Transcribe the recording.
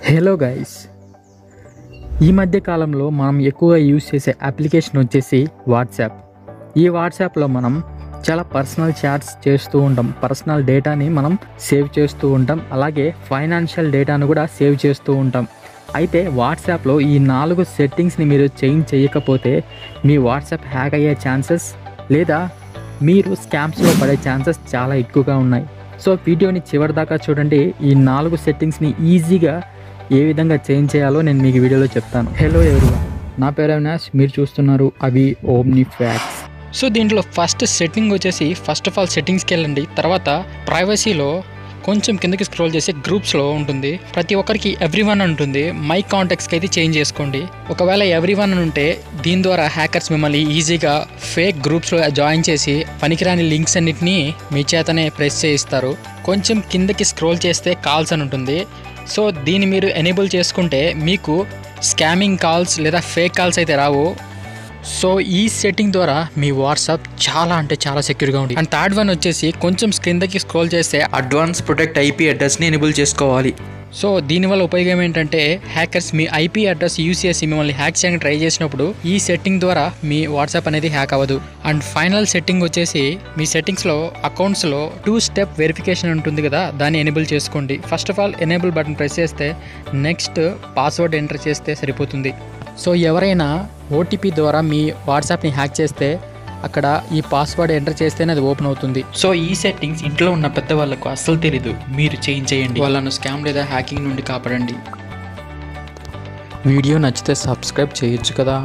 Hello guys, ఈ మధ్య కాలంలో మనం ఎక్కువగా యూజ్ చేసే అప్లికేషన్ వచ్చేసి వాట్సాప్. ఈ వాట్సాప్లో మనం చాలా పర్సనల్ చాట్స్ చేస్తూ ఉంటాం, పర్సనల్ డేటాని మనం సేవ్ చేస్తూ ఉంటాం, అలాగే ఫైనాన్షియల్ డేటాను కూడా సేవ్ చేస్తూ ఉంటాం. అయితే వాట్సాప్లో ఈ 4 సెట్టింగ్స్ని మీరు చేంజ్ చేయకపోతే మీ వాట్సాప్ హ్యాక్ అయ్యే ఛాన్సెస్ లేదా మీరు స్కామ్స్లో పడే ఛాన్సెస్ చాలా ఎక్కువగా ఉన్నాయి. సో వీడియోని చివరిదాకా చూడండి. ఈ 4 సెట్టింగ్స్ని ఈజీగా ఏ విధంగా చేంజ్ చేయాలో నేను మీకు వీడియోలో చెప్తాను. హలో ఎవరీవన్, నా పేరు అవినాష్, మీరు చూస్తున్నారు అవి ఓమ్ని ఫ్యాక్ట్స్. సో దీంట్లో ఫస్ట్ సెట్టింగ్ వచ్చేసి ఫస్ట్ ఆఫ్ ఆల్ సెట్టింగ్స్కి వెళ్ళండి. తర్వాత ప్రైవసీలో కొంచెం కిందకి స్క్రోల్ చేసి గ్రూప్స్లో ఉంటుంది, ప్రతి ఒక్కరికి ఎవ్రీవన్ ఉంటుంది. మై కాంటాక్ట్స్కి అయితే చేంజ్ చేసుకోండి. ఒకవేళ ఎవ్రీవన్ ఉంటే దీని ద్వారా హ్యాకర్స్ మిమ్మల్ని ఈజీగా ఫేక్ గ్రూప్స్లో జాయిన్ చేసి పనికిరాని లింక్స్ అన్నిటినీ మీ చేతనే ప్రెస్ చేయిస్తారు. కొంచెం కిందకి స్క్రోల్ చేస్తే కాల్స్ అని ఉంటుంది. సో దీన్ని మీరు ఎనేబుల్ చేసుకుంటే మీకు స్కామింగ్ కాల్స్ లేదా ఫేక్ కాల్స్ అయితే రావు. సో ఈ సెట్టింగ్ ద్వారా మీ వాట్సాప్ చాలా అంటే చాలా సెక్యూర్గా ఉంది. అండ్ థర్డ్ వన్ వచ్చేసి కొంచెం కిందకి స్క్రోల్ చేస్తే అడ్వాన్స్ ప్రొటెక్ట్ ఐపీ అడ్రస్ని ఎనేబుల్ చేసుకోవాలి. సో దీనివల్ల ఉపయోగం ఏంటంటే హ్యాకర్స్ మీ ఐపీ అడ్రస్ యూజ్ చేసి మిమ్మల్ని హ్యాక్ చేయడానికి ట్రై చేసినప్పుడు ఈ సెట్టింగ్ ద్వారా మీ వాట్సాప్ అనేది హ్యాక్ అవ్వదు. అండ్ ఫైనల్ సెట్టింగ్ వచ్చేసి మీ సెట్టింగ్స్లో అకౌంట్స్లో 2 స్టెప్ వెరిఫికేషన్ ఉంటుంది కదా, దాన్ని ఎనేబుల్ చేసుకోండి. First of all enable button press చేస్తే నెక్స్ట్ పాస్వర్డ్ ఎంటర్ చేస్తే సరిపోతుంది. సో ఎవరైనా ఓటీపీ ద్వారా మీ వాట్సాప్ని హ్యాక్ చేస్తే అక్కడ ఈ పాస్వర్డ్ ఎంటర్ చేస్తేనే అది ఓపెన్ అవుతుంది. సో ఈ సెట్టింగ్స్ ఇంట్లో ఉన్న పెద్ద వాళ్ళకు అస్సలు తెలీదు, మీరు చేంజ్ చేయండి. వాళ్ళను స్కామ్ లేదా హ్యాకింగ్ నుండి కాపాడండి. వీడియో నచ్చితే సబ్స్క్రైబ్ చేయొచ్చు కదా.